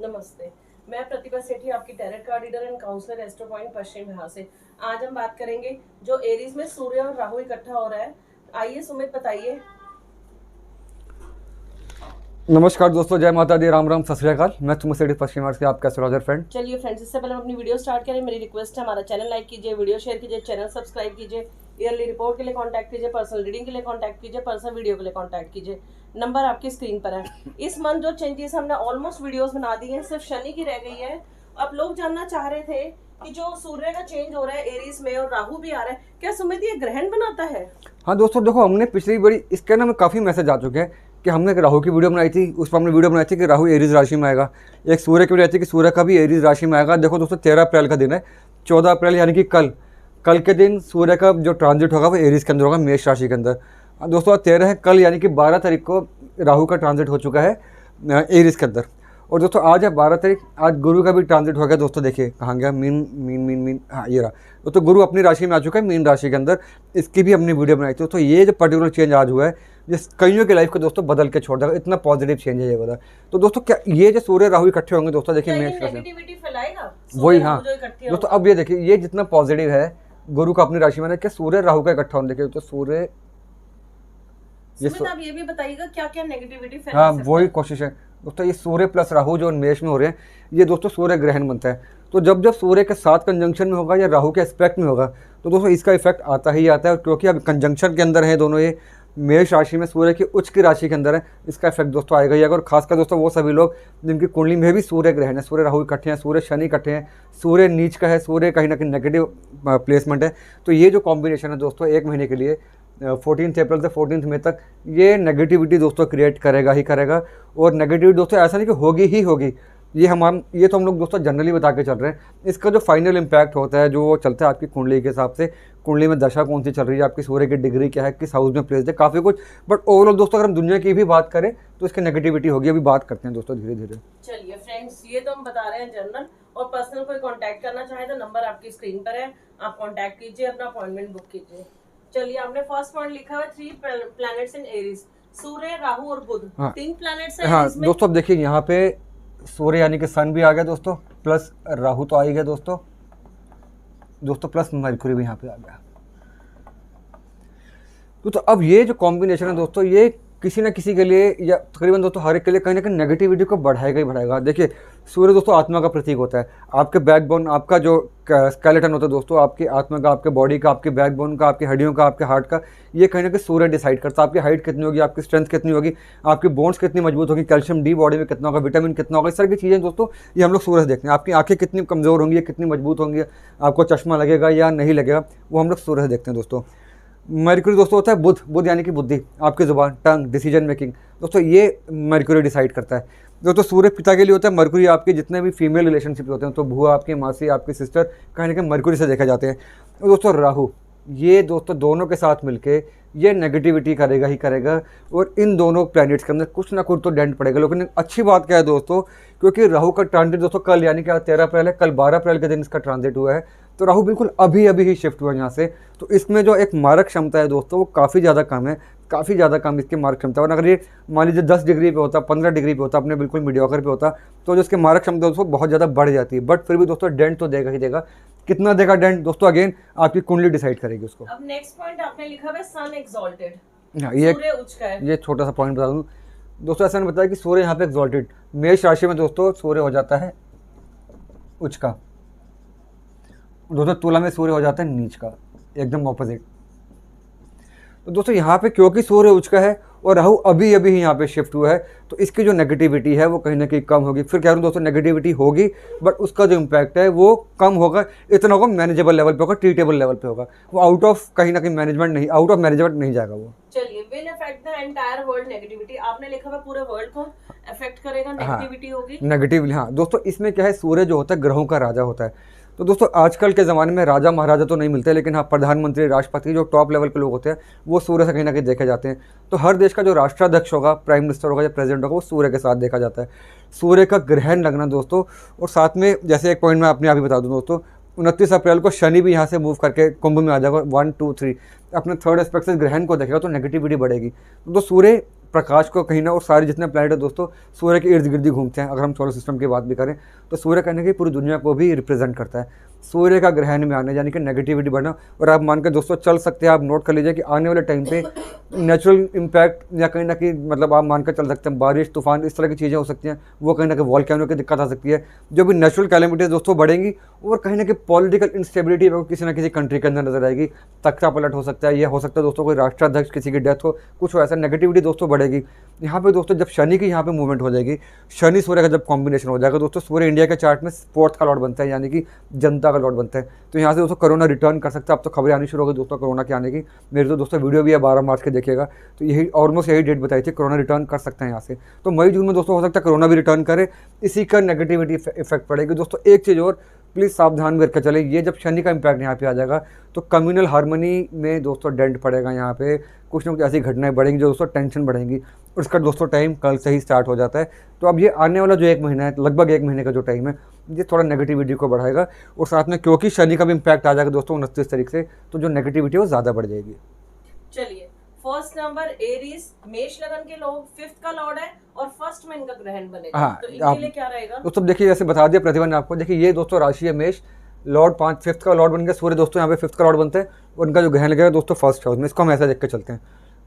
नमस्ते। मैं प्रतिभा सेठी, आपकी tarot card reader and counsellor astro point Paschim Bihar से। आज हम बात करेंगे जो एरीज में सूर्य और राहु इकट्ठा हो रहा है। आइए सुमित बताइए। नमस्कार दोस्तों, जय माता दी, राम राम, सत श्री अकाल। मैं तुम सेठी पश्चिम बिहार से आपका एस्ट्रोलॉजर फ्रेंड। चलिए फ्रेंड्स, इससे पहले हम अपनी वीडियो स्टार्ट करें, मेरी रिक्वेस्ट है हमारा चैनल लाइक कीजिए, वीडियो शेयर कीजिए, चैनल सब्सक्राइब कीजिए। ईयरली रिपोर्ट के लिए कांटेक्ट कीजिए, पर्सनल रीडिंग के लिए कांटेक्ट कीजिए, पर्सनल वीडियो के लिए कांटेक्ट कीजिए। नंबर आपकी स्क्रीन पर है। इस मंथ जो चेंजेस हमने ऑलमोस्ट वीडियोस बना दी हैं, सिर्फ शनि की रह गई है। अब लोग जानना चाह रहे थे कि जो सूर्य का चेंज हो रहा है एरीज में और राहु भी आ रहा है, क्या सुमित ये ग्रहण बनाता है? हाँ दोस्तों, देखो हमने पिछली बड़ी इसके ना में काफ़ी मैसेज आ चुके हैं कि हमने एक राहु की वीडियो बनाई थी, उस पर हमने वीडियो बनाई थी कि राहु एरीज राशि में आएगा। एक सूर्य की बनाई थी कि सूर्य का भी एरीज राशि में आएगा। देखो दोस्तों, 13 अप्रैल का दिन है, 14 अप्रैल यानी कि कल के दिन सूर्य का जो ट्रांजिट होगा वो एरीज के अंदर होगा, मेष राशि के अंदर। दोस्तों 13 है, कल यानी कि 12 तारीख को राहु का ट्रांजिट हो चुका है एरीज के अंदर। और दोस्तों आज है 12 तारीख, आज गुरु का भी ट्रांजिट हो गया। दोस्तों देखिए कहाँ गया, मीन मीन मीन मीन, हाँ ये रहा। दोस्तों गुरु अपनी राशि में आ चुका है, मीन राशि के अंदर। इसकी भी हमने वीडियो बनाई थी। तो ये जो पर्टिकुलर चेंज आज हुआ है, जिस कईयों की लाइफ को दोस्तों बदल के छोड़ देगा, इतना पॉजिटिव चेंज है ये वाला। तो दोस्तों क्या ये जो सूर्य राहु इकट्ठे होंगे दोस्तों, देखिए मेष राशि नेगेटिविटी फैलाएगा वही। हाँ दोस्तों, अब ये देखिए ये जितना पॉजिटिव है गुरु का अपनी राशि में, क्या सूर्य राहु का इकट्ठा होना। देखिए तो सूर्य आप ये भी बताइएगा क्या क्या नेगेटिविटी फैला हाँ सकता है? वही कोशिश है दोस्तों। ये सूर्य प्लस राहु जो मेष में हो रहे हैं, ये दोस्तों सूर्य ग्रहण बनता है। तो जब जब सूर्य के साथ कंजंक्शन में होगा या राहु के एस्पेक्ट में होगा, तो दोस्तों इसका इफेक्ट आता ही आता है। क्योंकि अब कंजंक्शन के अंदर है दोनों, ये मेष राशि में सूर्य की उच्च की राशि के अंदर है, इसका इफेक्ट दोस्तों आएगा ही आएगा। और खासकर दोस्तों वो सभी लोग जिनकी कुंडली में भी सूर्य ग्रहण है, सूर्य राहु इकट्ठे हैं, सूर्य शनि इकट्ठे हैं, सूर्य नीच का है, सूर्य कहीं ना कहीं नेगेटिव प्लेसमेंट है। तो ये जो कॉम्बिनेशन है दोस्तों, एक महीने के लिए 14 अप्रैल से 14 मई तक, ये नेगेटिविटी दोस्तों क्रिएट करेगा ही करेगा। और नेगेटिविटी दोस्तों ऐसा नहीं कि होगी ही होगी, ये तो हम लोग दोस्तों जनरली बता के चल रहे हैं। इसका जो फाइनल इम्पैक्ट होता है, जो चलता है आपकी कुंडली के हिसाब से, कुंडली में दशा कौन सी चल रही है, आपकी सूर्य की डिग्री क्या है, किस हाउस में प्लेस है, काफ़ी कुछ। बट ओवरऑल दोस्तों अगर हम दुनिया की भी बात करें तो इसकी नेगेटिविटी होगी। अभी बात करते हैं दोस्तों धीरे धीरे। चलिए फ्रेंड्स, ये तो हम बता रहे हैं जनरल, और पर्सनल कोई कांटेक्ट करना चाहे तो नंबर आपकी स्क्रीन पर है, आप कांटेक्ट कीजिए, अपना अपॉइंटमेंट बुक कीजिए। चलिए, आपने फर्स्ट पॉइंट लिखा हुआ 3 प्लैनेट्स इन एरीज, सूर्य राहु और बुध। हाँ 3 प्लैनेट्स हैं हाँ एरीज में। दोस्तों, अब देखिए यहाँ पे सूर्य यानी कि सन भी आ गया दोस्तों, प्लस राहु तो आ ही गया दोस्तों, प्लस मरकुरी भी यहाँ पे आ गया। तो अब ये जो कॉम्बिनेशन है दोस्तों, ये किसी न किसी के लिए या तकरीबन दोस्तों हर एक के लिए कहीं ना कहीं नेगेटिविटी को बढ़ाएगा ही बढ़ाएगा। देखिए सूर्य दोस्तों आत्मा का प्रतीक होता है। आपके बैकबोन, आपका जो स्केलेटन होता है दोस्तों, आपकी आत्मा का, आपके बॉडी का, आपके बैकबोन का, आपकी हड्डियों का, आपके हार्ट का, ये कहीं ना कहीं सूर्य डिसाइड करता है। आपकी हाइट कितनी होगी, आपकी स्ट्रेंथ कितनी होगी, आपकी बोन्स कितनी मजबूत होगी, कैल्शियम डी बॉडी में कितना होगा, विटामिन कितना होगा, इस तरह की चीज़ें दोस्तों ये हम लोग सूर्य से देखते हैं। आपकी आंखें कितनी कमज़ोर होंगी, कितनी मजबूत होंगी, आपको चश्मा लगेगा या नहीं लगेगा, वो हम लोग सूर्य से देखते हैं दोस्तों। मरकुरी दोस्तों होता है बुध यानी कि बुद्धि, आपकी जुबान, टंग, डिसीजन मेकिंग दोस्तों, ये मरकुरी डिसाइड करता है दोस्तों। सूर्य पिता के लिए होता है, मरकुरी आपके जितने भी फीमेल रिलेशनशिप होते हैं, तो बुआ, आपकी मासी, आपकी सिस्टर, कहीं ना कहीं मरकुरी से देखे जाते हैं। और दोस्तों राहु, ये दोस्तों दोनों के साथ मिलके ये नेगेटिविटी करेगा ही करेगा। और इन दोनों प्लैनेट्स के अंदर कुछ ना कुछ तो डेंट पड़ेगा। लेकिन अच्छी बात क्या है दोस्तों, क्योंकि राहु का ट्रांजिट दोस्तों कल यानी कि 13 अप्रैल है, कल 12 अप्रैल के दिन इसका ट्रांजिट हुआ है। तो राहु बिल्कुल अभी ही शिफ्ट हुआ है यहाँ से। तो इसमें जो एक मारक क्षमता है दोस्तों, वो काफ़ी ज़्यादा कम है, काफ़ी ज़्यादा कम इसकी मारक क्षमता है। और अगर ये मान लीजिए 10 डिग्री पे होता, 15 डिग्री पे होता, अपने बिल्कुल मीडियोकर पे होता, तो जो इसकी मारक क्षमता दोस्तों बहुत ज़्यादा बढ़ जाती है। बट फिर भी दोस्तों डेंट तो देगा ही देगा। कितना देगा डेंट दोस्तों, अगेन आपकी कुंडली डिसाइड करेगी उसको। अब नेक्स्ट पॉइंट आपने लिखा हुआ है सन एक्सॉल्टेड। हाँ सूर्य उच्च का है। ये छोटा सा पॉइंट बता दूँ दोस्तों, ऐसा नहीं बताया कि सूर्य यहाँ पे एक्सॉल्टेड, मेष राशि में दोस्तों सूर्य हो जाता है उच्च का, दोस्तों तुला में सूर्य हो जाता है नीच का, एकदम ऑपोजिट। तो दोस्तों यहाँ पे क्योंकि सूर्य उच्च का है और राहु अभी ही यहाँ पे शिफ्ट हुआ है, तो इसकी जो नेगेटिविटी है वो कहीं ना कहीं कम होगी। फिर कह रहा हूँ दोस्तों नेगेटिविटी होगी, बट उसका जो इम्पैक्ट है वो कम होगा, इतना होगा मैनेजेबल लेवल पे होगा, ट्रीटेबल लेवल पे होगा। वो आउट ऑफ कहीं ना कहीं मैनेजमेंट नहीं, आउट ऑफ मैनेजमेंट नहीं जाएगा वो। चलिए, will affect the entire world negativity, आपने लिखा हुआ पूरे वर्ल्ड को अफेक्ट करेगा, नेगेटिविटी होगी। नेगेटिवली हाँ दोस्तों, इसमें क्या है, सूर्य जो होता है ग्रहों का राजा होता है। तो दोस्तों आजकल के ज़माने में राजा महाराजा तो नहीं मिलते, लेकिन हाँ प्रधानमंत्री, राष्ट्रपति, जो टॉप लेवल के लोग होते हैं वो सूर्य से कहीं ना कहीं देखे जाते हैं। तो हर देश का जो राष्ट्राध्यक्ष होगा, प्राइम मिनिस्टर होगा या प्रेसिडेंट होगा, वो सूर्य के साथ देखा जाता है। सूर्य का ग्रहण लगना दोस्तों, और साथ में जैसे एक पॉइंट मैं अपने आप ही बता दूँ दोस्तों, 29 अप्रैल को शनि भी यहाँ से मूव करके कुंभ में आ जाएगा, 1 2 3 अपने थर्ड एस्पेक्ट से ग्रहण को देखेगा, तो नेगेटिविटी बढ़ेगी। तो सूर्य प्रकाश को कहीं ना, और सारे जितने प्लैनेट है दोस्तों सूर्य के इर्द गिर्द ही घूमते हैं। अगर हम सोलर सिस्टम की बात भी करें तो सूर्य कहने की पूरी दुनिया को भी रिप्रेजेंट करता है। सूर्य का ग्रहण में आने यानी कि नेगेटिविटी बढ़ना, और आप मान के दोस्तों चल सकते हैं, आप नोट कर लीजिए कि आने वाले टाइम पे नेचुरल इम्पैक्ट या कहीं ना कहीं मतलब आप मान कर चल सकते हैं बारिश तूफान इस तरह की चीज़ें हो सकती हैं, वो कहीं ना कहीं वॉल्केनो की दिक्कत आ सकती है, जो भी नेचुरल कैलेमिटीज दोस्तों बढ़ेंगी, और कहीं ना कहीं पॉलिटिकल इंस्टेबिलिटी किसी ना किसी कंट्री के अंदर नजर आएगी। तख्ता पलट हो सकता है, यह हो सकता है दोस्तों कोई राष्ट्राध्यक्ष किसी की डेथ हो, कुछ हो, ऐसा नेगेटिविटी दोस्तों बढ़ेगी। यहाँ पे दोस्तों जब शनि की यहाँ पे मूवमेंट हो जाएगी, शनि सूर्य का जब कॉम्बिनेशन हो जाएगा दोस्तों, सूर्य इंडिया के चार्ट में फोर्थ का लॉर्ड बनता है यानी कि जनता का लॉर्ड बनता है। तो यहाँ से दोस्तों कोरोना रिटर्न कर सकता है। अब तो खबरें आनी शुरू हो गई दोस्तों कोरोना के आने की, मेरी तो दोस्तों वीडियो भी है 12 मार्च के देखिएगा, तो यही ऑलमोस्ट यही डेट बताई थी, कोरोना रिटर्न कर सकते हैं यहाँ से। तो मई जून में दोस्तों हो सकता है कोरोना भी रिटर्न करे, इसी का नेगेटिविटी इफेक्ट पड़ेगी दोस्तों। एक चीज़ और प्लीज़ सावधान में रखकर चले, ये जब शनि का इम्पैक्ट यहाँ पे आ जाएगा तो कम्युनल हार्मनी में दोस्तों डेंट पड़ेगा। यहाँ पे कुछ ना कुछ ऐसी घटनाएं बढ़ेंगी जो दोस्तों टेंशन बढ़ेंगी, और इसका दोस्तों टाइम कल से ही स्टार्ट हो जाता है। तो अब ये आने वाला जो 1 महीना है, लगभग 1 महीने का जो टाइम है, ये थोड़ा नेगेटिविटी को बढ़ाएगा, और साथ में क्योंकि शनि का भी इम्पैक्ट आ जाएगा दोस्तों 29 तारीख से, तो जो नेगेटिविटी है वो ज़्यादा बढ़ जाएगी। चलिए, फर्स्ट नंबर एरीज, मेष लगन के लोग, 5th का लॉर्ड है और फर्स्ट में इनका ग्रहण बनेगा। हाँ, तो इनके लिए क्या रहेगा दोस्तों? देखिए जैसे बता दिया प्रतिभा ने आपको, देखिए ये दोस्तों राशि है मेष, लॉर्ड 5th का लॉर्ड बन गया सूर्य दोस्तों, यहाँ पे 5th का लॉर्ड बनता है, और उनका जो ग्रहण लगेगा दोस्तों फर्स्ट हाउस में। इसको हम ऐसा देख के चलते हैं।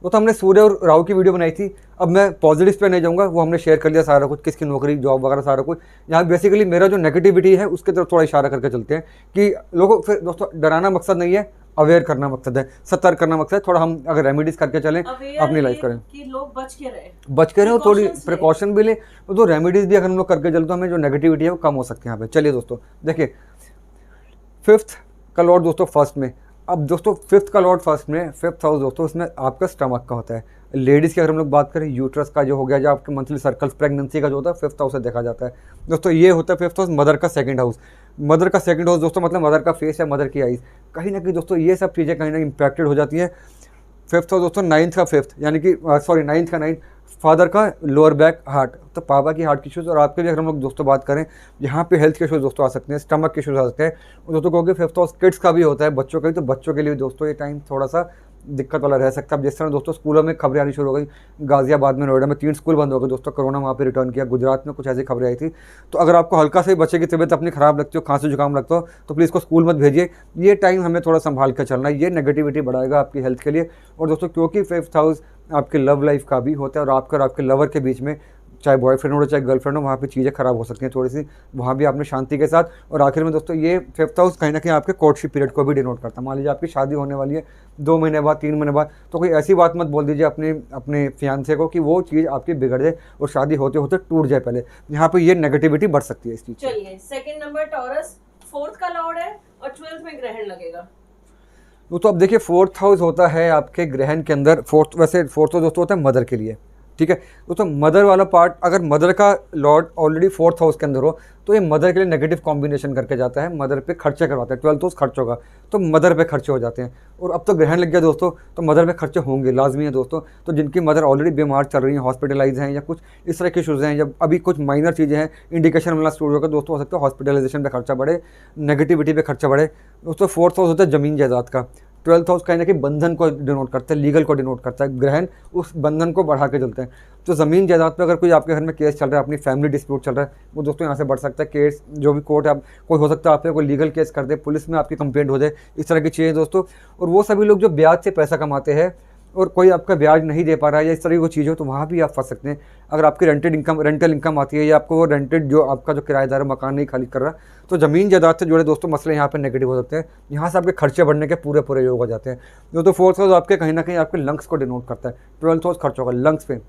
तो हमने सूर्य और राहु की वीडियो बनाई थी, अब मैं पॉजिटिव पे नहीं जाऊँगा, वो हमने शेयर कर लिया सारा कुछ, किसकी नौकरी जॉब वगैरह सारा कुछ। यहाँ बेसिकली मेरा जो नेगेटिविटी है उसके तरफ थोड़ा इशारा करके चलते हैं कि लोगों, फिर दोस्तों डराना मकसद नहीं है, अवेयर करना मकसद है, सतर्क करना मकसद है। थोड़ा हम अगर रेमेडीज करके चलें, अपनी लाइफ करें, कि लोग बच के रहें और थोड़ी प्रिकॉशन भी लें, तो रेमेडीज भी अगर हम लोग करके चलते तो हमें जो नेगेटिविटी है वो कम हो सकती है यहाँ पे। चलिए दोस्तों देखिए, 5th का लॉर्ड दोस्तों फर्स्ट में, अब दोस्तों 5th का लॉर्ड फर्स्ट में, 5th हाउस दोस्तों इसमें आपका स्टमक का होता है। लेडीज़ की अगर हम लोग बात करें, यूट्रस का जो हो गया, जो आपके मंथली सर्कल्स, प्रेगनेंसी का जो होता है 5th हाउस से देखा जाता है दोस्तों। ये होता है 5th हाउस, मदर का 2nd हाउस। मदर का 2nd हाउस दोस्तों मतलब मदर का फेस या मदर की आइज़, कहीं ना कहीं दोस्तों ये सब चीज़ें कहीं ना इम्पैक्टेड हो जाती है। 5th हाउस दोस्तों 9th का 5th यानी कि सॉरी 9th का 9th, फादर का लोअर बैक हार्ट, तो पापा की हार्ट की इशूज़, और आपके भी अगर हम लोग दोस्तों बात करें, यहाँ पे हेल्थ के इशूज़ दोस्तों आ सकते हैं, स्टमक के इशूज़ आ सकते हैं। और दोस्तों कहोगे 5th हाउस किड्स का भी होता है, बच्चों का भी, तो बच्चों के लिए दोस्तों ये टाइम थोड़ा सा दिक्कत वाला रह सकता है। अब जिस तरह दोस्तों स्कूलों में खबरें आनी शुरू हो गई, गाजियाबाद में, नोएडा में 3 स्कूल बंद हो गए दोस्तों, कोरोना वहाँ पे रिटर्न किया, गुजरात में कुछ ऐसी खबरें आई थी। तो अगर आपको हल्का से बच्चे की तबीयत अपनी खराब लगती हो, खांसी जुकाम लगता हो, तो प्लीज़ को स्कूल मत भेजिए। ये टाइम हमें थोड़ा संभाल कर चलना है, ये नेगेटिविटी बढ़ाएगा आपकी हेल्थ के लिए। और दोस्तों क्योंकि 5th हाउस आपके लव लाइफ का भी होता है, और आपका और आपके लवर के बीच में चाहे बॉयफ्रेंड हो चाहे गर्लफ्रेंड हो, वहाँ पे चीज़ें खराब हो सकती हैं थोड़ी सी, वहाँ भी आपने शांति के साथ। और आखिर में दोस्तों ये 5th हाउस कहीं ना कहीं आपके कोर्टशिप पीरियड को भी डिनोट करता है। मान लीजिए आपकी शादी होने वाली है 2 महीने बाद, 3 महीने बाद, तो कोई ऐसी बात मत बोल दीजिए अपने फियांसे को कि वो चीज़ आपकी बिगड़ जाए और शादी होते होते टूट जाए पहले, यहाँ पे ये नेगेटिविटी बढ़ सकती है इस चीज़। चलिए, 2nd नंबर टॉरस, 4th का लॉर्ड है और 12th में ग्रहण लगेगा। तो अब देखिए 4th हाउस होता है आपके ग्रहण के अंदर, 4th वैसे 4th दोस्तों होता है मदर के लिए, ठीक है। दोस्तों मदर वाला पार्ट, अगर मदर का लॉर्ड ऑलरेडी 4th हाउस के अंदर हो तो ये मदर के लिए नेगेटिव कॉम्बिनेशन करके जाता है, मदर पे खर्चे करवाता है। 12th हाउस खर्चों का, तो मदर पे खर्चे हो जाते हैं। और अब तो ग्रहण लग गया दोस्तों, तो मदर पे खर्चे होंगे, लाजमी है दोस्तों। तो जिनकी मदर ऑलरेडी बीमार चल रही हैं, हॉस्पिटलाइज हैं, या कुछ इस तरह के इशूज़ हैं, जब अभी कुछ माइनर चीज़ें हैं, इंडिकेशन मिलना शुरू होगा दोस्तों, हो सकता है हॉस्पिटलाइजेशन पे खर्चा बढ़े, नेगेटिविटी पे खर्चा बढ़े दोस्तों। 4th हाउस होता है ज़मीन जायदाद का, 12th हाउस कहीं ना कहीं बंधन को डिनोट करता है, लीगल को डिनोट करता है, ग्रहण उस बंधन को बढ़ा के चलते हैं। तो ज़मीन जायदाद पे अगर कोई आपके घर में केस चल रहा है, अपनी फैमिली डिस्प्यूट चल रहा है, वो दोस्तों यहाँ से बढ़ सकता है। केस जो भी कोर्ट है, आप कोई हो सकता है आप पे कोई लीगल केस कर दे, पुलिस में आपकी कंप्लेंट हो जाए, इस तरह की चीज़ें दोस्तों। और वो सभी लोग जो ब्याज से पैसा कमाते हैं और कोई आपका ब्याज नहीं दे पा रहा है या इस तरह की कोई चीज़ हो, तो वहाँ भी आप फंस सकते हैं। अगर आपकी रेंटल इनकम आती है, या आपको वो रेंटेड जो आपका जो किराएदार मकान नहीं खाली कर रहा, तो ज़मीन जायदाद से जुड़े दोस्तों मसले यहाँ पे नेगेटिव हो सकते हैं। यहाँ से आपके खर्चे बढ़ने के पूरे योग हो जाते हैं। तो 4th हाउस आपके कहीं ना कहीं आपके लंग्स को डिनोट करता है। 12th हाउस खर्चों का, लंग्स पे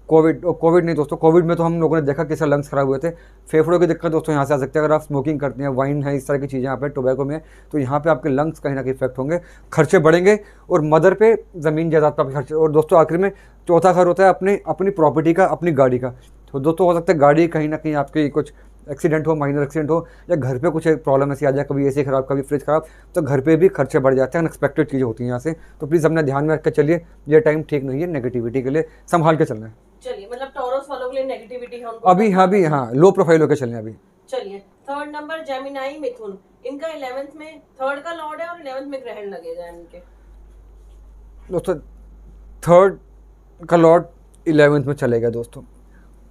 कोविड नहीं दोस्तों, कोविड में तो हम लोगों ने देखा किस लंग्स खराब हुए थे। फेफड़ों की दिक्कत दोस्तों यहाँ से आ सकती है, अगर आप स्मोकिंग करते हैं, वाइन है, इस तरह की चीज़ें यहाँ पे टोबैको में, तो यहाँ पे आपके लंग्स कहीं ना कहीं इफेक्ट होंगे, खर्चे बढ़ेंगे। और मदर पे ज़मीन जायदाद पर खर्चे। और दोस्तों आखिर में चौथा घर होता है अपनी प्रॉपर्टी का, अपनी गाड़ी का। तो दोस्तों हो सकता है गाड़ी कहीं ना कहीं आपकी कुछ एक्सीडेंट हो, माइनर एक्सीडेंट हो, या घर पे कुछ प्रॉब्लम ऐसी आ जाए, कभी एसी खराब, कभी फ्रिज खराब, तो घर पे भी खर्चे बढ़ जाते हैं, अनएक्सपेक्टेड चीज़ें होती हैं यहाँ से। तो प्लीज़ अपने ध्यान में रख कर चलिए, ये टाइम ठीक नहीं है, नेगेटिविटी के लिए संभाल के चलना है। चलिए, मतलब टॉरस वालों के लिए नेगेटिविटी है उनको अभी हाँ लो प्रोफाइल होकर चलने अभी। चलिए, 3rd नंबर जेमिनाई मिथुन, इनका 11th में 3rd का लॉर्ड है और 11th में ग्रहण लगेगा इनके। दोस्तों 3rd का लॉर्ड 11th में चलेगा दोस्तों।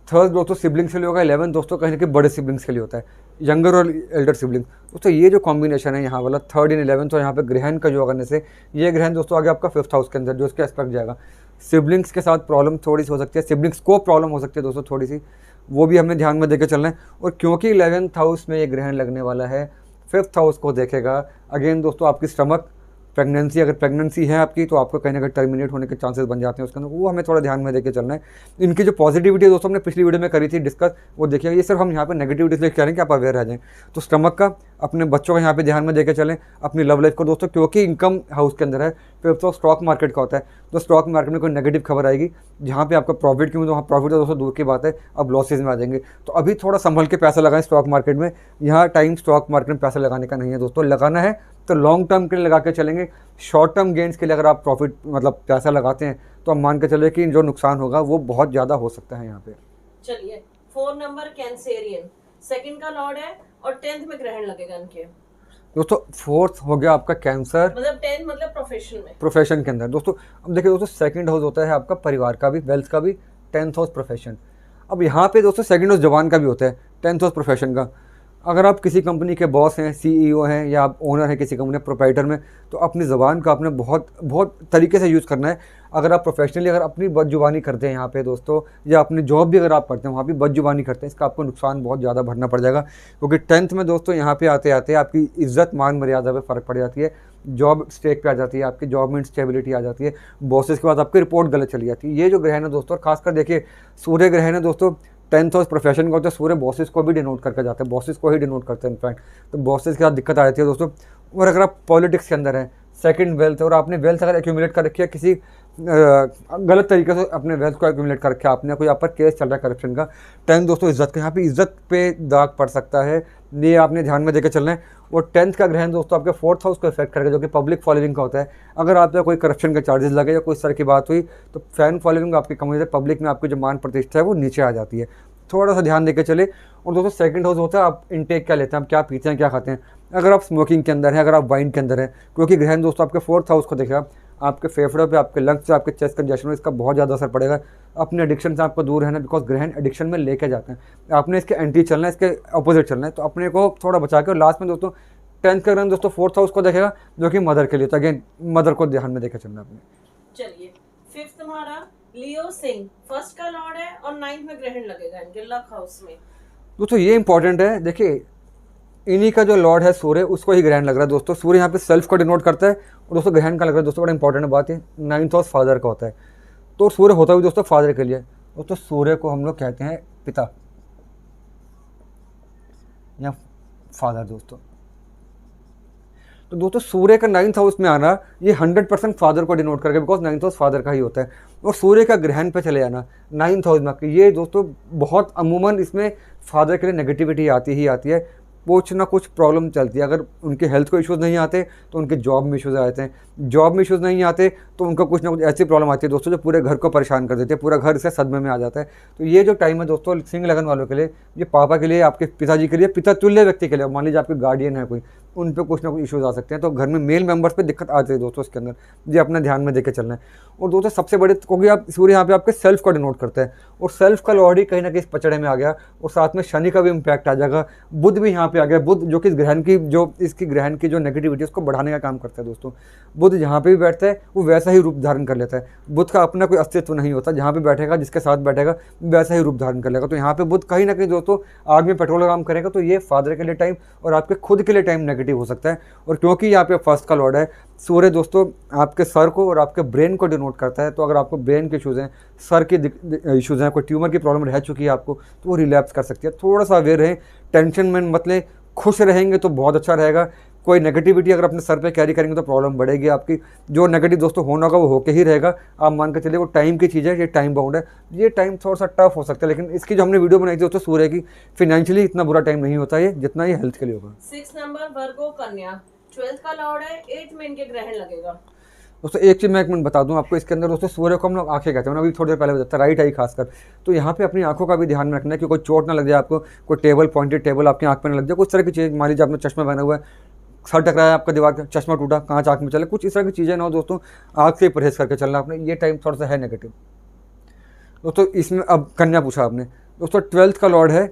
थर्ड दोस्तों सिबलिंग्स के लिए होगा। 11 दोस्तों कहीं ना कहीं बड़े सिबलिंग्स के लिए होता है, यंगर और एल्डर सिबलिंग्स। दोस्तों ये जो कॉम्बिनेशन है यहाँ वाला 3rd इन 11th और यहाँ पे ग्रहण का जो करने से, ये ग्रहण दोस्तों आगे आपका 5th हाउस के अंदर जो इसके एस्पेक्ट जाएगा। सिबलिंग्स के साथ प्रॉब्लम थोड़ी सी हो सकती है, सिबलिंग्स को प्रॉब्लम हो सकती है दोस्तों थोड़ी सी, वो भी हमें ध्यान में देकर चलना है। और क्योंकि 11th हाउस में ये ग्रहण लगने वाला है, 5th हाउस को देखेगा। अगेन दोस्तों आपकी स्टमक, प्रेगनेंसी, अगर प्रेगनेंसी है आपकी तो आपको कहीं ना कहीं टर्मिनेट होने के चांसेस बन जाते हैं उसके अंदर, वो हमें थोड़ा ध्यान में देके चलना है। इनकी जो पॉजिटिविटी है दोस्तों हमने पिछली वीडियो में करी थी डिस्कस, वो देखिए। ये सिर्फ हम यहाँ पे नेगेटिविटी से कह रहे हैं कि आप अवेयर रह जाएं। तो स्टमक का, अपने बच्चों का यहाँ पे ध्यान में देके चलें, अपनी लव लाइफ को दोस्तों, क्योंकि इनकम हाउस के अंदर है। फिर तो स्टॉक मार्केट का होता है, तो स्टॉक मार्केट में कोई नेगेटिव खबर आएगी जहाँ पे आपका प्रॉफिट, क्योंकि वहाँ प्रॉफिट है दोस्तों दूर की बात है, अब लॉसेज में आ जाएंगे। तो अभी थोड़ा संभल के पैसा लगाएं स्टॉक मार्केट में। यहाँ टाइम स्टॉक मार्केट में पैसा लगाने का नहीं है दोस्तों, लगाना है तो लॉन्ग टर्म के लिए लगा के चलेंगे। शॉर्ट टर्म गेंस के लिए अगर आप प्रॉफिट मतलब पैसा लगाते हैं तो हम मान के चले कि जो नुकसान होगा वो बहुत ज़्यादा हो सकता है यहाँ पे। चलिए 4 नंबर कैंसेरियन, 2nd का लॉर्ड है और 10th में ग्रहण लगेगा इनके। दोस्तों 4th हो गया आपका कैंसर, मतलब 10 मतलब प्रोफेशन में, प्रोफेशन के अंदर दोस्तों। अब देखिए दोस्तों 2nd हाउस होता है आपका परिवार का भी, वेल्थ का भी, 10th हाउस प्रोफेशन। अब यहाँ पे दोस्तों 2nd हाउस जवान का भी होता है, 10th हाउस प्रोफेशन का। अगर आप किसी कंपनी के बॉस हैं, सीईओ हैं, या आप ओनर हैं किसी कंपनी प्रोप्राइटर में, तो अपनी ज़बान का आपने बहुत बहुत तरीके से यूज़ करना है। अगर आप प्रोफेशनली अगर अपनी बदजुबानी करते हैं यहाँ पे दोस्तों, या अपनी जॉब भी अगर आप करते हैं वहाँ भी बदजुबानी करते हैं, इसका आपको नुकसान बहुत ज़्यादा भरना पड़ जाएगा। क्योंकि 10th में दोस्तों यहाँ पे आते आते आपकी इज्जत मान मर्यादा पे फ़र्क पड़ जाती है, जॉब स्टेक पे आ जाती है, आपकी जॉब में इंस्टेबिलिटी आ जाती है, बॉसेस के बाद आपकी रिपोर्ट गलत चली जाती है। ये जो ग्रहण है दोस्तों, खासकर देखिए सूर्य ग्रहण है दोस्तों, 10th हाउस प्रोफेशन का होता है। सूर्य बॉसेस को भी डिनोट करके जाते हैं, बॉसेस को ही डिनोट करते हैं इनफैक्ट। तो बॉसेस के साथ दिक्कत आ जाती है दोस्तों। और अगर आप पॉलिटिक्स के अंदर हैं, 2nd वेल्थ, और आपने वेल्थ अगर एक्यूमुलेट कर रखी है किसी गलत तरीके से, अपने वेल्थ को एक्यूमुलेट कर रखा है आपने, कोई आप पर केस चल रहा है करप्शन का, 10th दोस्तों इज्जत का, यहाँ पे इज्जत पे दाग पड़ सकता है, ये आपने ध्यान में देकर चलना है। और 10th का ग्रहण दोस्तों आपके 4th हाउस को इफेक्ट करेगा, जो कि पब्लिक फॉलोइंग का होता है। अगर आप पे कोई करप्शन के चार्जेस लगे या कोई इस तरह की बात हुई तो फैन फॉलोइंग आपकी कम हो जाती है, पब्लिक में आपकी जो मान प्रतिष्ठा है वो नीचे आ जाती है। थोड़ा सा ध्यान देके चले। और दोस्तों 2nd हाउस होता है आप इनटेक क्या लेते हैं, आप क्या पीते हैं, क्या खाते हैं। अगर आप स्मोकिंग के अंदर हैं, अगर आप वाइन के अंदर हैं, क्योंकि ग्रहण दोस्तों आपके 4th हाउस को देखेगा, आपके फेफड़ों पे, आपके लंग्स पे, आपके चेस्ट कंजेशन में इसका बहुत ज़्यादा असर पड़ेगा। अपने एडिक्शन से आपको दूर रहना, बिकॉज ग्रहण एडिक्शन में लेके जाते हैं। आपने इसके एंटी चलना है, इसके अपोजिट चलना है, तो अपने को थोड़ा बचा के। और लास्ट में दोस्तों 10th का ग्रहण दोस्तों 4th हाउस को देखेगा, जो कि मदर के लिए, तो अगेन मदर को ध्यान में देकर चलना अपने। चलिए 5th हमारा लियो सिंह, 1st का लॉर्ड है और 9th में ग्रहण लगेगा इनके लक हाउस में। दोस्तों ये इंपॉर्टेंट है, देखिए इन्हीं का जो लॉर्ड है सूर्य, उसको ही ग्रहण लग रहा है दोस्तों। सूर्य यहाँ पे सेल्फ को डिनोट करता है, और दोस्तों ग्रहण का लग रहा है दोस्तों, बड़ा इंपॉर्टेंट बात है, 9th हाउस फादर का होता है। तो सूर्य होता भी दोस्तों फादर के लिए। दोस्तों सूर्य को हम लोग कहते हैं पिता या फादर दोस्तों। तो दोस्तों सूर्य का 9th हाउस में आना, ये 100% फादर को डिनोट करके, बिकॉज 9th हाउस फादर का ही होता है। और सूर्य का ग्रहण पे चले जाना 9th हाउस में, ये दोस्तों बहुत अमूमन इसमें फादर के लिए नेगेटिविटी आती ही आती है। कुछ ना कुछ प्रॉब्लम चलती है। अगर उनके हेल्थ को इश्यूज़ नहीं आते तो उनके जॉब में इश्यूज़ आते हैं, जॉब में इश्यूज़ नहीं आते तो उनका कुछ ना कुछ ऐसी प्रॉब्लम आती है दोस्तों जो पूरे घर को परेशान कर देती है, पूरा घर इससे सदमे में आ जाता है। तो ये जो टाइम है दोस्तों सिंह लगन वालों के लिए, ये पापा के लिए, आपके पिताजी के लिए, पिता तुल्य व्यक्ति के लिए, मान लीजिए आपके गार्डियन है कोई, उन पे कुछ ना कुछ इश्यूज़ आ सकते हैं। तो घर में मेल मेंबर्स पे दिक्कत आती है दोस्तों इसके अंदर, ये अपना ध्यान में देकर चलना है। और दोस्तों सबसे बड़े, क्योंकि आप सूर्य यहाँ पे आपके सेल्फ को डिनोट करते हैं, और सेल्फ का लॉर्ड ही कहीं ना कहीं इस पचड़े में आ गया, और साथ में शनि का भी इम्पैक्ट आ जाएगा, बुध भी यहाँ पे आ गया। बुध जो कि ग्रहण की, जो इसकी ग्रहण की जो नेगेटिविटी उसको बढ़ाने का काम करता है दोस्तों। बुध जहाँ पे भी बैठता है वो वैसा ही रूप धारण कर लेता है। बुध का अपना कोई अस्तित्व नहीं होता, जहाँ पे बैठेगा, जिसके साथ बैठेगा, वैसा ही रूप धारण कर लेगा। तो यहाँ पे बुध कहीं ना कहीं दोस्तों आग में पेट्रोल काम करेगा, तो ये फादर के लिए टाइम और आपके खुद के लिए टाइम नेगेटिव हो सकता है। और क्योंकि यहाँ पे फर्स्ट का लॉर्ड है सूर्य दोस्तों, आपके सर को और आपके ब्रेन को डिनोट करता है। तो अगर आपको ब्रेन के इशूज़ हैं, सर के इशूज़ हैं, कोई ट्यूमर की प्रॉब्लम रह चुकी है आपको, तो वो रिलैप्स कर सकती है। थोड़ा सा अवेयर रहें, टेंशन में मत लें, खुश रहेंगे तो बहुत अच्छा रहेगा। कोई नेगेटिविटी अगर अपने सर पे कैरी करेंगे तो प्रॉब्लम बढ़ेगी आपकी। जो नेगेटिव दोस्तों होना होगा वो होके ही रहेगा, आप मान के चलिए। वो टाइम की चीज़ है, ये टाइम बाउंड है, ये टाइम थोड़ा सा टफ हो सकता है। लेकिन इसकी जो हमने वीडियो बनाई थी दोस्तों सूर्य की, फिनेंशियली इतना बुरा टाइम नहीं होता ये, जितना ये हेल्थ के लिए होगा। 6 नंबर वर्गो कन्या, 12th का लॉर्ड है, 8th में इनके ग्रहण लगेगा। दोस्तों एक चीज़ मैं एक मिनट बता दूं आपको, इसके अंदर दोस्तों सूर्य को हम लोग आंखें कहते हैं, मैंने अभी थोड़ी देर पहले बताया, राइट आई खासकर। तो यहाँ पे अपनी आंखों का भी ध्यान में रखना है कि कोई चोट ना लग जाए आपको, कोई टेबल, पॉइंटेड टेबल आपकी आंख पे ना लग जाए, कुछ तरह की चीज़। मान लीजिए आपने चश्मा पहना हुआ है, सर टकराया आपका दीवार का, चश्मा टूटा, कांच आँख में चले, कुछ इस तरह की चीज़ें ना हो दोस्तों, आँख से ही परहेज़ करके चलना आपने। ये टाइम थोड़ा सा है नेगेटिव दोस्तों इसमें अब कन्या पूछा आपने, दोस्तों 12th का लॉर्ड है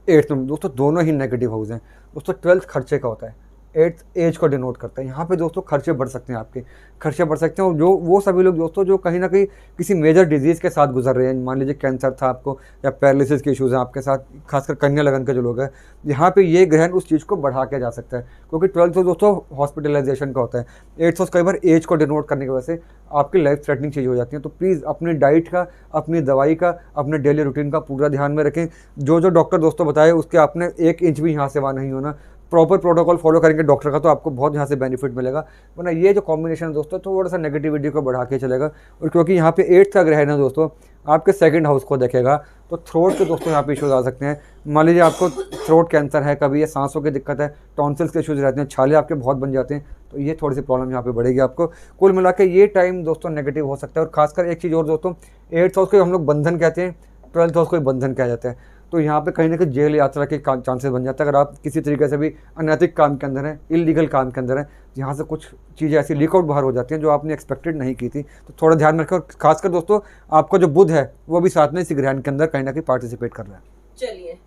8th में, दोस्तों दोनों ही नेगेटिव हाउस हैं। दोस्तों 12th खर्चे का होता है, 8th एज को डिनोट करता है। यहाँ पे दोस्तों खर्चे बढ़ सकते हैं, आपके खर्चे बढ़ सकते हैं। और जो वो सभी लोग दोस्तों जो कहीं ना कहीं किसी मेजर डिजीज़ के साथ गुजर रहे हैं, मान लीजिए कैंसर था आपको या पैरालिसिस के इश्यूज़ हैं आपके साथ, खासकर कन्या लगन के जो लोग हैं, यहाँ पे ये ग्रहण उस चीज़ को बढ़ा के जा सकता है। क्योंकि 12th हाउस दोस्तों हॉस्पिटलाइजेशन का होता है, 8th हाउस कई बार एज को डिनोट करने की वजह से आपकी लाइफ थ्रेटनिंग चीज़ हो जाती है। तो प्लीज़ अपनी डाइट का, अपनी दवाई का, अपने डेली रूटीन का पूरा ध्यान में रखें। जो जो डॉक्टर दोस्तों बताए उसके आपने 1 इंच भी यहाँ से वहाँ नहीं होना। प्रॉपर प्रोटोकॉल फॉलो करेंगे डॉक्टर का तो आपको बहुत यहाँ से बेनिफिट मिलेगा। वरना ये जो कॉम्बिनेशन है दोस्तों थोड़ा सा नेगेटिविटी को बढ़ा के चलेगा। और क्योंकि यहाँ पे 8th का ग्रहण है दोस्तों, आपके 2nd हाउस को देखेगा, तो थ्रोट के दोस्तों यहाँ पे इश्यूज आ सकते हैं। मान लीजिए आपको थ्रोट कैंसर है, कभी ये सांसों की दिक्कत है, टॉन्सिल्स के इश्यूज रहते हैं, छाले आपके बहुत बन जाते हैं, तो ये थोड़ी सी प्रॉब्लम यहाँ पे बढ़ेगी आपको। कुल मिला के ये टाइम दोस्तों नेगेटिव हो सकता है। और खासकर एक चीज़ और दोस्तों, 8th हाउस को हम लोग बंधन कहते हैं, 12th हाउस को बंधन कहा जाता है। तो यहाँ पे कहीं ना कहीं जेल यात्रा के चांसेस बन जाता है। अगर आप किसी तरीके से भी अनैतिक काम के अंदर हैं, इलीगल काम के अंदर हैं, जहाँ से कुछ चीज़ें ऐसी लीक आउट बाहर हो जाती हैं जो आपने एक्सपेक्टेड नहीं की थी, तो थोड़ा ध्यान रखें। और खासकर दोस्तों आपका जो बुध है वो भी साथ में इसी ग्रहण के अंदर कहीं ना कहीं पार्टिसिपेट कर रहा है। चलिए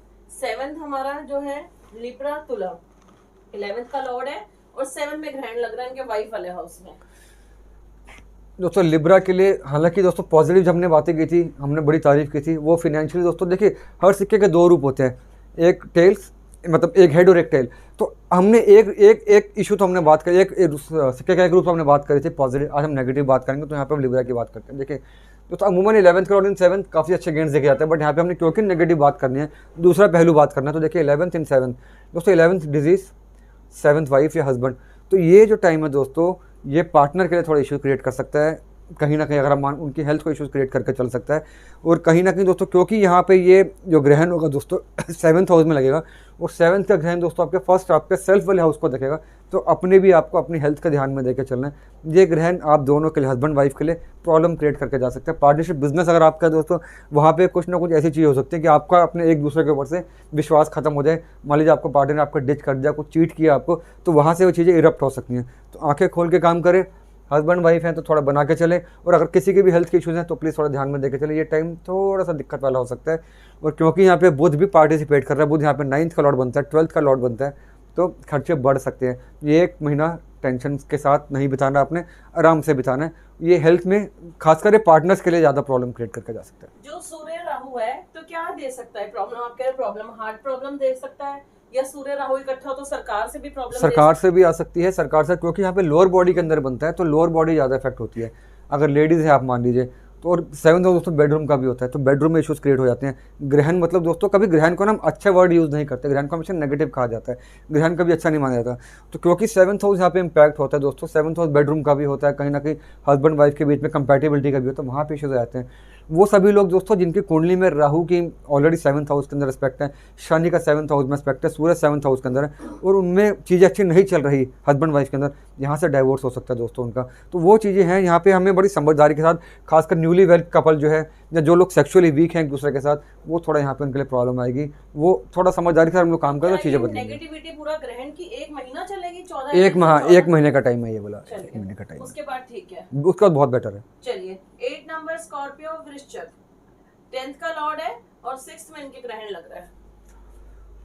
7th हमारा जो है लिब्रा तुला, 11th का लॉर्ड है और 7 में ग्रहण लग रहा है इनके वाइफ वाले हाउस में। दोस्तों लिब्रा के लिए हालांकि दोस्तों पॉजिटिव हमने बातें की थी, हमने बड़ी तारीफ की थी, वो फिनेंशियली दोस्तों देखिए हर सिक्के के 2 रूप होते हैं, एक टेल्स मतलब एक हेड और एक टेल। तो हमने एक इशू तो हमने बात करी, एक सिक्के का एक रूप हमने बात करी थी पॉजिटिव। आज हम नेगेटिव बात करेंगे, तो यहाँ पे हम लिब्रा की बात करते हैं। देखिए दोस्तों अमूमन 11th का लॉर्ड इन 7th काफ़ी अच्छे गेंस देखे जाते हैं, बट यहाँ पे हमने क्योंकि नेगेटिव बात करनी है, दूसरा पहलू बात करना है। तो देखिए 11th इन 7th दोस्तों, 11th डिजीज़, 7th वाइफ या हस्बैंड। तो ये जो टाइम है दोस्तों, ये पार्टनर के लिए थोड़ा इशू क्रिएट कर सकता है कहीं ना कहीं, अगर हम उनकी हेल्थ को इश्यूज क्रिएट करके चल सकता है। और कहीं ना कहीं दोस्तों क्योंकि यहाँ पे ये जो ग्रहण होगा दोस्तों 7th हाउस में लगेगा, और 7th का ग्रहण दोस्तों आपके फर्स्ट आपके सेल्फ वाले हाउस को देखेगा, तो अपने भी आपको अपनी हेल्थ का ध्यान में देकर चलना है। ये ग्रहण आप दोनों के लिए, हस्बैंड वाइफ के लिए प्रॉब्लम क्रिएट करके जा सकता है। पार्टनरशिप बिजनेस अगर आपका दोस्तों, वहाँ पे कुछ ना कुछ ऐसी चीज़ हो सकती है कि आपका अपने एक दूसरे के ऊपर से विश्वास खत्म हो जाए। मान लीजिए आपको पार्टनर ने आपको डिच कर दिया, कुछ चीट किया आपको, तो वहाँ से वो चीज़ें इरप्ट हो सकती हैं। तो आंखें खोल के काम करें, हस्बैंड वाइफ हैं तो थोड़ा बना के चलें। और अगर किसी के भी हेल्थ के इश्यूज़ हैं तो प्लीज़ थोड़ा ध्यान में देकर चलें। ये टाइम थोड़ा सा दिक्कत वाला हो सकता है। और क्योंकि यहाँ पे बुध भी पार्टिसिपेट कर रहा है, बुध यहाँ पे 9th का लॉर्ड बनता है, 12th का लॉर्ड बनता है, तो खर्चे बढ़ सकते हैं। ये 1 महीना टेंशन के साथ नहीं बिताना, आपने आराम से बिताना है। ये हेल्थ में खासकर पार्टनर्स के लिए ज़्यादा प्रॉब्लम क्रिएट करके जा सकता है। जो सूर्य राहु है तो क्या दे सकता है प्रॉब्लम? आप कह रहे प्रॉब्लम, हार्ट प्रॉब्लम दे सकता है, या सूर्य राहु इकट्ठा हो तो सरकार से भी प्रॉब्लम? सरकार से भी आ सकती है, सरकार से, क्योंकि यहाँ पे लोअर बॉडी के अंदर बनता है, तो लोअर बॉडी ज़्यादा इफेक्ट होती है। अगर लेडीज़ है आप मान लीजिए, तो और 7th हाउस दोस्तों बेडरूम का भी होता है, तो बेडरूम में इश्यूज क्रिएट हो जाते हैं। ग्रहण मतलब दोस्तों कभी ग्रहण को ना हम अच्छा वर्ड यूज़ नहीं करते, ग्रहण को हमेशा नेगेटिव कहा जाता है, ग्रहण कभी अच्छा नहीं माना जाता। तो क्योंकि 7th हाउस यहाँ पे इम्पैक्ट होता है दोस्तों, 7th हाउस बेडरूम का भी होता है, कहीं ना कहीं हस्बैंड वाइफ के बीच में कंपैटिबिलिटी का भी होता है, वहाँ पे इश्यूज आते हैं। वो सभी लोग दोस्तों जिनकी कुंडली में राहु की ऑलरेडी 7th हाउस के अंदर रिस्पेक्ट है, शनि का 7th हाउस में रिस्पेक्ट है, सूर्य 7th हाउस के अंदर है, और उनमें चीज़ें अच्छी नहीं चल रही हस्बैंड वाइफ के अंदर, यहाँ से डाइवोर्स हो सकता है दोस्तों उनका। तो वो चीज़ें हैं, यहाँ पे हमें बड़ी समझदारी के साथ, खासकर न्यूली वेड कपल जो है या जो लोग सेक्सुअली वीक हैं एक दूसरे के साथ, वो थोड़ा यहाँ पे उनके लिए प्रॉब्लम आएगी। वो थोड़ा समझदारी के साथ हम लोग काम करें तो चीज़ें बदलेंगी। नेगेटिविटी पूरा ग्रहण की 1 महीना चलेगी, 1 महीने का टाइम है ये बोला, 1 महीने का टाइम, उसके बाद ठीक है, उसके बाद बहुत बेटर है। चलिए 8 नंबर स्कॉर्पियो वृश्चिक, 10th का लॉर्ड है और 6th में इनके ग्रहण लग रहा है।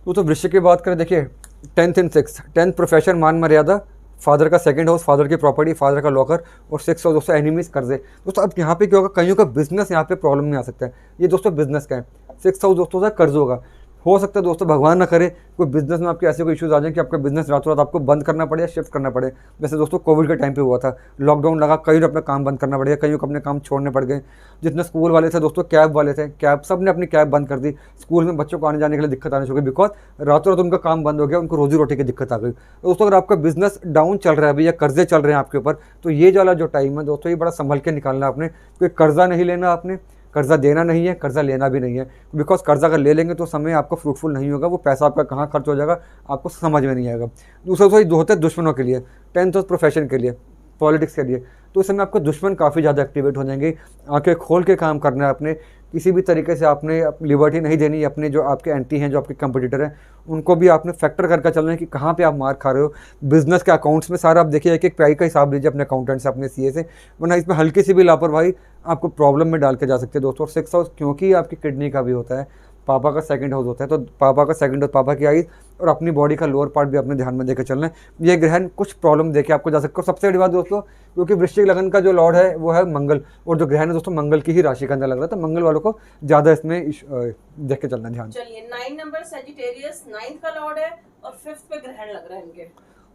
तो वृश्चिक की बात करें, देखिए 10th and 6th, 10th profession मान मर्यादा, फादर का 2nd हाउस, फादर की प्रॉपर्टी, फादर का लॉकर, और 6th हाउस दोस्तों एनिमीज, कर्जे। दोस्तों अब यहाँ पे क्या होगा, कईयों का बिजनेस यहाँ पे प्रॉब्लम में आ सकता है। ये दोस्तों बिजनेस का है, 6th हाउस दोस्तों का कर्ज होगा। हो सकता है दोस्तों भगवान ना करे कोई बिजनेस में आपके ऐसे कोई इश्यूज आ जाए कि आपका बिजनेस रातों रात आपको बंद करना पड़े या शिफ्ट करना पड़े। जैसे दोस्तों कोविड के टाइम पे हुआ था, लॉकडाउन लगा, कई अपना काम बंद करना पड़ गया, कईयों को अपने काम छोड़ने पड़ गए। जितने स्कूल वाले थे दोस्तों, कैब वाले थे, कैब सब ने अपनी कैब बंद कर दी, स्कूल में बच्चों को आने जाने के लिए दिक्कत आने शुरू हुई, बिकॉज रातों रात उनका काम बंद हो गया, उनको रोजी रोटी की दिक्कत आ गई। तो दोस्तों अगर आपका बिजनेस डाउन चल रहा है अभी या कर्जे चल रहे हैं आपके ऊपर, तो ये वाला जो टाइम है दोस्तों, ये बड़ा संभल के निकालना है आपने। कोई कर्जा नहीं लेना, आपने कर्जा देना नहीं है, कर्जा लेना भी नहीं है, बिकॉज कर्जा अगर ले लेंगे तो समय आपका फ्रूटफुल नहीं होगा, वो पैसा आपका कहाँ खर्च हो जाएगा आपको समझ में नहीं आएगा। दूसरा तो ये होते हैं दुश्मनों के लिए, 10th हाउस प्रोफेशन के लिए, पॉलिटिक्स के लिए, तो इस समय आपको दुश्मन काफ़ी ज़्यादा एक्टिवेट हो जाएंगे। आंखें खोल के काम करना है आपने, किसी भी तरीके से आपने लिबर्टी नहीं देनी। अपने जो आपके एंटी हैं, जो आपके कंपटीटर हैं, उनको भी आपने फैक्टर करके चलना है कि कहाँ पे आप मार खा रहे हो। बिजनेस के अकाउंट्स में सारा आप देखिए, एक एक पाई का हिसाब लीजिए अपने अकाउंटेंट से, अपने सीए से, वरना इसमें हल्की सी भी लापरवाही आपको प्रॉब्लम में डाल के जा सकते हैं दोस्तों। और 6th हाउस क्योंकि आपकी किडनी का भी होता है, पापा का 2nd हाउस होता है, तो पापा का 2nd हाउस पापा की आइज और अपनी बॉडी का लोअर पार्ट भी अपने ध्यान में देकर चलना है। ये ग्रहण कुछ प्रॉब्लम देके आपको जा सकते हो। सबसे बड़ी बात दोस्तों, क्योंकि वृश्चिक लगन का जो लॉर्ड है वो है मंगल, और जो ग्रहण है दोस्तों मंगल की ही राशि के अंदर लग रहा है, तो मंगल वालों को ज़्यादा इसमें देख के चलना ध्यान। चलिए 9 नंबर सेजिटेरियस 9th का लॉर्ड है और 5th पे ग्रहण लग रहा है इनके।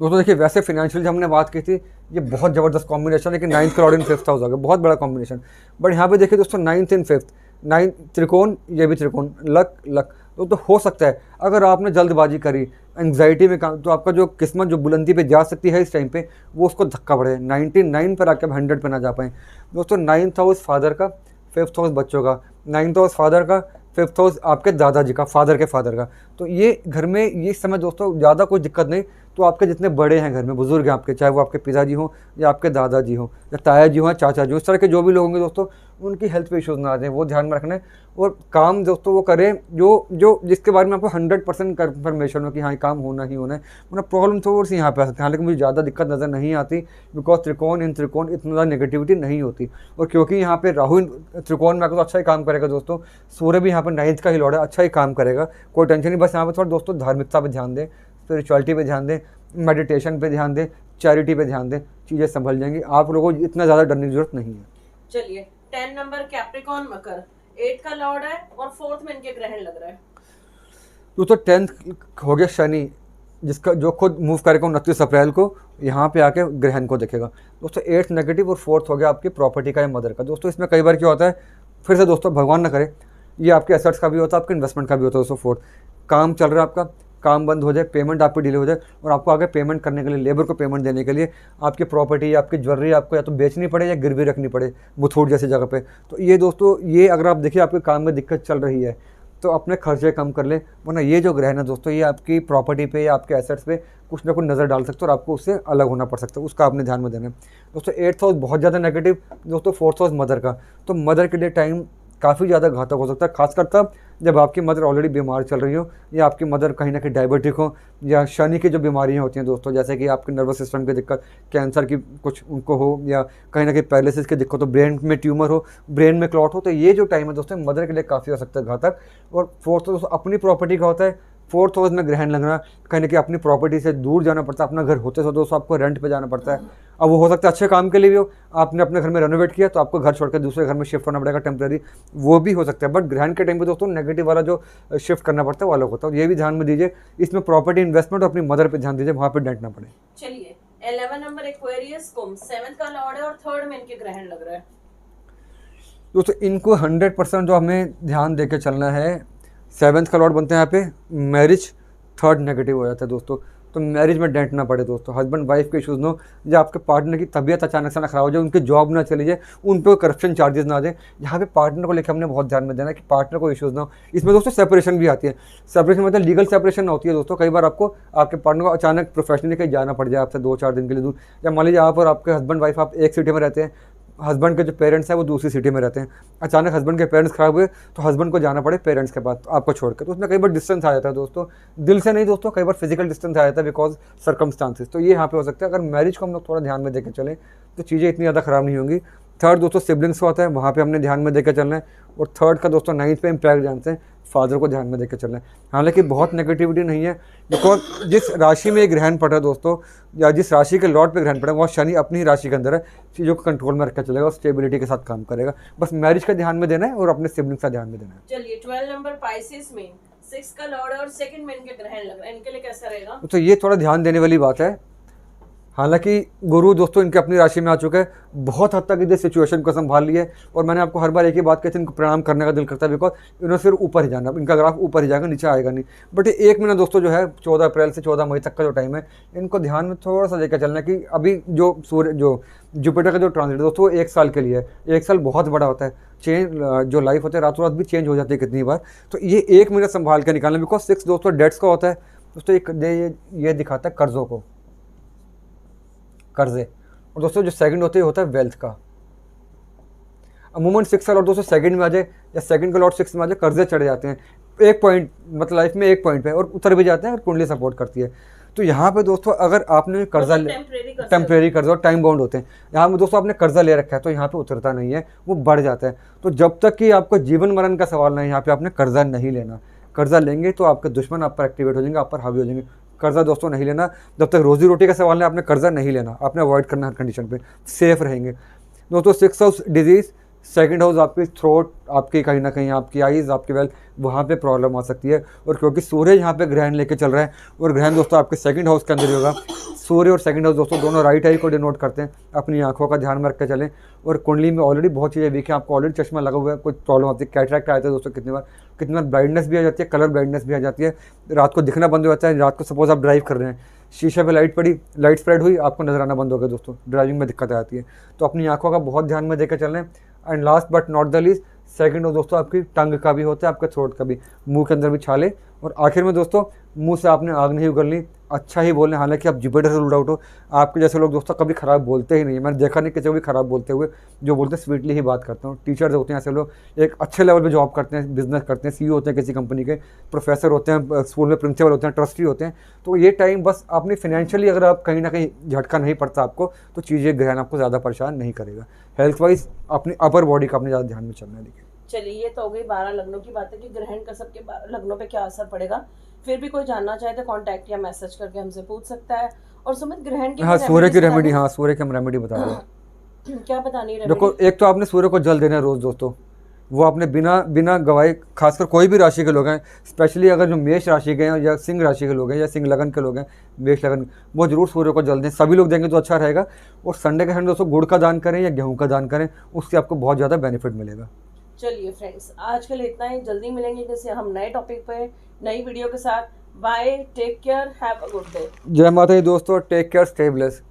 दोस्तों देखिए, वैसे फिनेंशियल हमने बात की थी, ये बहुत ज़बरदस्त कॉम्बिनेशन है कि 9th का लॉर्ड इन 5th हाउस आ गया, बहुत बड़ा कॉम्बिनेशन। बट यहाँ पे देखिए दोस्तों 9th इन 5th, 9 त्रिकोण, ये भी त्रिकोण, लक लक। तो हो सकता है अगर आपने जल्दबाजी करी, एंग्जाइटी में काम, तो आपका जो किस्मत जो बुलंदी पे जा सकती है इस टाइम पे, वो उसको धक्का पड़े, 99 पर आके 100 पे ना जा पाए दोस्तों। 9th हाउस फादर का, 5th हाउस बच्चों का, 9th हाउस फादर का, 5th हाउस आपके दादाजी का, फादर के फादर का। तो ये घर में ये समय दोस्तों ज़्यादा कोई दिक्कत नहीं। तो आपके जितने बड़े हैं घर में, बुजुर्ग हैं आपके, चाहे वो आपके पिताजी हों या आपके दादाजी हों या ताया जी हों या चाचा जी, इस तरह के जो भी लोग होंगे दोस्तों, उनकी हेल्थ पे इश्यूज़ ना आ जाए, वो ध्यान में रखना है। और काम दोस्तों वो करें जो जिसके बारे में आपको 100% कन्फर्मेशन हो कि हाँ ये काम होना ही होना है, वरना प्रॉब्लम थोड़ी सी यहाँ पे आ सकती है। हालांकि मुझे ज़्यादा दिक्कत नज़र नहीं आती, बिकॉज त्रिकोण इन त्रिकोण इतना ज़्यादा नेगेटिविटी नहीं होती। और क्योंकि यहाँ पे राहु त्रिकोण में आकर तो अच्छा ही काम करेगा दोस्तों, सूर्य भी यहाँ पर 9th का ही लॉर्ड है, अच्छा ही काम करेगा, कोई टेंशन नहीं। बस यहाँ पर थोड़ा दोस्तों धार्मिकता पर ध्यान दें, स्पिरिचुअलिटी पे ध्यान दें, मेडिटेशन पे ध्यान दें, चैरिटी पे ध्यान दें, चीज़ें संभल जाएंगी। आप लोगों को इतना ज़्यादा डरने की जरूरत नहीं है। चलिए 10 नंबर कैप्रिकॉर्न मकर, 8 का लॉर्ड है और 4th में इनके ग्रहण लग रहा है। तो 10th हो गया शनि, जिसका जो खुद मूव करेगा 29 अप्रैल को, यहाँ पे आके ग्रहण को देखेगा दोस्तों। 8th नेगेटिव और 4th हो गया आपकी प्रॉपर्टी का या मदर का। दोस्तों इसमें कई बार क्या होता है, फिर से दोस्तों भगवान ना करे, ये आपके एसेट्स का भी होता है, आपके इन्वेस्टमेंट का भी होता है दोस्तों। 4th काम चल रहा है आपका, काम बंद हो जाए, पेमेंट आपकी डिले हो जाए, और आपको आगे पेमेंट करने के लिए, लेबर को पेमेंट देने के लिए आपकी प्रॉपर्टी या आपकी ज्वेलरी आपको या तो बेचनी पड़े या गिरवी रखनी पड़े मुथूट जैसी जगह पे। तो ये दोस्तों, ये अगर आप देखिए आपके काम में दिक्कत चल रही है तो अपने खर्चे कम कर ले, वरना ये जो ग्रहण है दोस्तों, ये आपकी प्रॉपर्टी पे या आपके एसेट्स पे कुछ ना कुछ नज़र डाल सकते हो और आपको उससे अलग होना पड़ सकता है, उसका आपने ध्यान में देना है दोस्तों। 8th हाउस बहुत ज़्यादा नेगेटिव दोस्तों, 4th हाउस मदर का, तो मदर के लिए टाइम काफ़ी ज़्यादा घातक हो सकता है, खासकर तब जब आपकी मदर ऑलरेडी बीमार चल रही हो या आपकी मदर कहीं ना कहीं डायबिटिक हो, या शनि की जो बीमारियां होती हैं दोस्तों, जैसे कि आपके नर्वस सिस्टम की दिक्कत, कैंसर की कुछ उनको हो, या कहीं ना कहीं पैरालिसिस की दिक्कत हो, ब्रेन में ट्यूमर हो, ब्रेन में क्लॉट हो। तो ये जो टाइम है दोस्तों मदर के लिए काफ़ी हो सकता है घातक। और 4th दोस्तों अपनी प्रॉपर्टी का होता है, 4th हाउस में ग्रहण लगना, कहीं ना कहीं अपनी प्रॉपर्टी से दूर जाना पड़ता है, अपना घर होते से दोस्तों आपको रेंट पे जाना पड़ता है। अब वो हो सकता है अच्छे काम के लिए भी हो, आपने अपने घर में रेनोवेट किया तो आपको घर छोड़कर दूसरे घर में शिफ्ट होना पड़ेगा टेम्प्रेरी, वो भी हो सकता है। बट ग्रहण के टाइम पे दोस्तों नेगेटिव वाला जो शिफ्ट करना पड़ता है वो अलग होता है, ये भी ध्यान में दीजिए। इसमें प्रॉपर्टी इन्वेस्टमेंट और अपनी मदर पर ध्यान दीजिए, वहाँ पर डेंट ना पड़े। चलिए 11 नंबर एक्वेरियस कुंभ, 7th का लॉर्ड है और 3rd में इनके ग्रहण लग रहा है। दोस्तों इनको 100% जो हमें ध्यान देके चलना है, 7th का लॉर्ड बनते हैं यहाँ पे मैरिज, 3rd नेगेटिव हो जाता है दोस्तों, तो मैरिज में डेंट ना पड़े दोस्तों, हस्बैंड वाइफ के इश्यूज़ ना, या आपके पार्टनर की तबीयत अचानक से ना खराब हो जाए, उनकी जॉब ना चली जाए, उन पर करप्शन चार्जेस ना आ जाए। यहाँ पे पार्टनर को लेकर हमने बहुत ध्यान में देना है कि पार्टनर को इश्यूज़ ना हो। इसमें दोस्तों सेपरेशन भी आती है, सेपरेशन मतलब लीगल सेपरेशन होती है दोस्तों। कई बार आपको आपके पार्टनर को अचानक प्रोफेशनली कहीं जाना पड़ जाए आपसे 2-4 दिन के लिए दूर, या मान लीजिए आप और आपके हस्बैंड वाइफ आप एक सिटी में रहते हैं, हस्बैंड के जो पेरेंट्स हैं वो दूसरी सिटी में रहते हैं, अचानक हस्बैंड के पेरेंट्स खराब हुए तो हस्बैंड को जाना पड़े पेरेंट्स के पास आपको छोड़कर, तो उसमें कई बार डिस्टेंस आ जाता है दोस्तों, दिल से नहीं दोस्तों, कई बार फिजिकल डिस्टेंस आ जाता है बिकॉज सर्कमस्टांसेस। तो ये यहाँ पे हो सकता है। अगर मैरिज को हम लोग थोड़ा ध्यान में देकर चलें तो चीज़ें इतनी ज़्यादा ख़राब नहीं होंगी। 3rd दोस्तों सिबलिंग्स का होता है, वहाँ पे हमने ध्यान में देकर चलना है। और 3rd का दोस्तों 9th पे इम्पैक्ट जानते हैं, फादर को ध्यान में देकर चलना है। हालांकि बहुत नेगेटिविटी नहीं है, बिकॉज जिस राशि में ग्रहण पड़ा दोस्तों, या जिस राशि के लॉर्ड पे ग्रहण पड़ा, वहाँ शनि अपनी ही राशि के अंदर है, चीज़ों को कंट्रोल में रखकर चलेगा और स्टेबिलिटी के साथ काम करेगा। बस मैरिज का ध्यान में देना है और अपने सिबलिंग्स का ध्यान में देना है। चलिए 12 नंबर पाइसेस में, 6 का लॉर्ड है और 2nd में इनके ग्रहण लग रहा है, इनके लिए कैसा रहेगा? तो ये थोड़ा ध्यान देने वाली बात है। हालांकि गुरु दोस्तों इनके अपनी राशि में आ चुके हैं, बहुत हद तक इधर सिचुएशन को संभाल लिया है। और मैंने आपको हर बार एक ही बात कहती है, इनको प्रणाम करने का दिल करता है, बिकॉज इन्होंने सिर्फ ऊपर ही जाना, इनका ग्राफ ऊपर ही जाएगा, नीचे आएगा नहीं। बट ये 1 महीना दोस्तों जो है 14 अप्रैल से 14 मई तक का जो टाइम है, इनको ध्यान में थोड़ा सा लेकर चलना है कि अभी जो सूर्य जो जुपिटर का जो ट्रांजिट दोस्तों वो 1 साल के लिए है। 1 साल बहुत बड़ा होता है, चेंज जो लाइफ होता है रातों रात भी चेंज हो जाती है कितनी बार। तो ये 1 महीना संभाल के निकालना, बिकॉज 6 दोस्तों डेट्स का होता है दोस्तों, ये दिखाता है कर्जों को, कर्जे। और दोस्तों जो 2nd होते होता है वेल्थ का। अमूमन 6 साल और दोस्तों 2nd में आ जाए या 2nd का लॉर्ड 6 में आ जाए, कर्जे चढ़ जाते हैं 1 पॉइंट, मतलब लाइफ में 1 पॉइंट पे, और उतर भी जाते हैं और कुंडली सपोर्ट करती है। तो यहाँ पे दोस्तों अगर आपने कर्जा टेम्परेरी कर्जा, टाइम बाउंड होते हैं, यहाँ पे दोस्तों आपने कर्जा ले रखा है तो यहाँ पे उतरता नहीं है, वो बढ़ जाता है। तो जब तक कि आपको जीवन मरण का सवाल नहीं, यहाँ पे आपने कर्जा नहीं लेना। कर्जा लेंगे तो आपके दुश्मन आप पर एक्टिवेट हो जाएंगे, आप पर हावी हो जाएंगे। कर्जा दोस्तों नहीं लेना, जब तक रोजी रोटी का सवाल है आपने कर्जा नहीं लेना, आपने अवॉइड करना हर कंडीशन पे, सेफ रहेंगे दोस्तों। 6 हाउस डिजीज़, सेकंड हाउस आपकी थ्रोट, आपकी कहीं ना कहीं आपकी आईज, आपकी वेल्थ, वहाँ पे प्रॉब्लम आ सकती है। और क्योंकि सूर्य यहाँ पे ग्रहण लेके चल रहा है और ग्रहण दोस्तों आपके सेकंड हाउस के अंदर ही होगा। सूर्य और सेकंड हाउस दोस्तों दोनों राइट आई को डिनोट करते हैं। अपनी आंखों का ध्यान में रख के चलें। और कुंडली में ऑलरेडी बहुत चीज़ें वीक है, आपको ऑलरेडी चश्मा लगा हुआ है, कुछ प्रॉब्लम आती है, कैटरैक्ट आए थे दोस्तों कितनी बार ब्राइटनेस भी आ जाती है, कलर ब्राइटनेस भी आ जाती है, रात को दिखना बंद हो जाता है। रात को सपोज आप ड्राइव कर रहे हैं, शीशे पे लाइट पड़ी, लाइट स्प्रेड हुई, आपको नजर आना बंद हो गया दोस्तों, ड्राइविंग में दिक्कत आती है। तो अपनी आंखों का बहुत ध्यान में देकर चलें। And last but not the least, second हो दोस्तों आपकी टंग का भी होता है, आपके थ्रोट का भी, मुंह के अंदर भी छाले। और आखिर में दोस्तों मुंह से आपने आग नहीं उगलनी, अच्छा ही बोलना। हालांकि आप जुपिटर से रूल्ड आउट हो, आपके जैसे लोग दोस्तों कभी खराब बोलते ही नहीं है, मैंने देखा नहीं किसी को भी खराब बोलते हुए। जो बोलते हैं स्वीटली ही बात करता हूँ। टीचर्स होते हैं ऐसे लोग, एक अच्छे लेवल पे जॉब करते हैं, बिजनेस करते हैं, सीईओ होते हैं किसी कंपनी के, प्रोफेसर होते हैं, स्कूल में प्रिंसिपल होते हैं, ट्रस्टी होते हैं। तो ये टाइम बस अपनी फाइनेंशियली अगर आप कहीं ना कहीं झटका नहीं पड़ता आपको, तो चीज़ें ग्रहण आपको ज़्यादा परेशान नहीं करेगा। हेल्थ वाइज अपनी अपर बॉडी का अपने ज़्यादा ध्यान में चलना है। देखिए चलिए, ये तो हो गई 12 लग्नों की बात है कि ग्रहण का सबके 12 लग्नों पे क्या असर पड़ेगा। फिर भी कोई जानना चाहे तो कांटेक्ट या मैसेज करके हमसे पूछ सकता है। और सुमित, ग्रहण की हाँ, सूर्य की रेमेडी, हाँ सूर्य की हम रेमेडी बता रहे हैं। क्या बतानी है देखो, एक तो आपने सूर्य को जल देना है रोज़ दोस्तों, वो आपने बिना गवाए, खासकर कोई भी राशि के लोग हैं, स्पेशली अगर जो मेष राशि के हैं या सिंह राशि के लोग हैं या सिंह लगन के लोग हैं, मेष लगन, वो जरूर सूर्य को जल दें। सभी लोग देंगे तो अच्छा रहेगा। और संडे के संडे दोस्तों गुड़ का दान करें या गेहूं का दान करें, उससे आपको बहुत ज़्यादा बेनिफिट मिलेगा। चलिए फ्रेंड्स, आज के लिए इतना ही। जल्दी मिलेंगे किसी हम नए टॉपिक पे, नई वीडियो के साथ। Bye, take care, have a good day. जय माता दी दोस्तों, टेक केयर, स्टे ब्लेस्ड।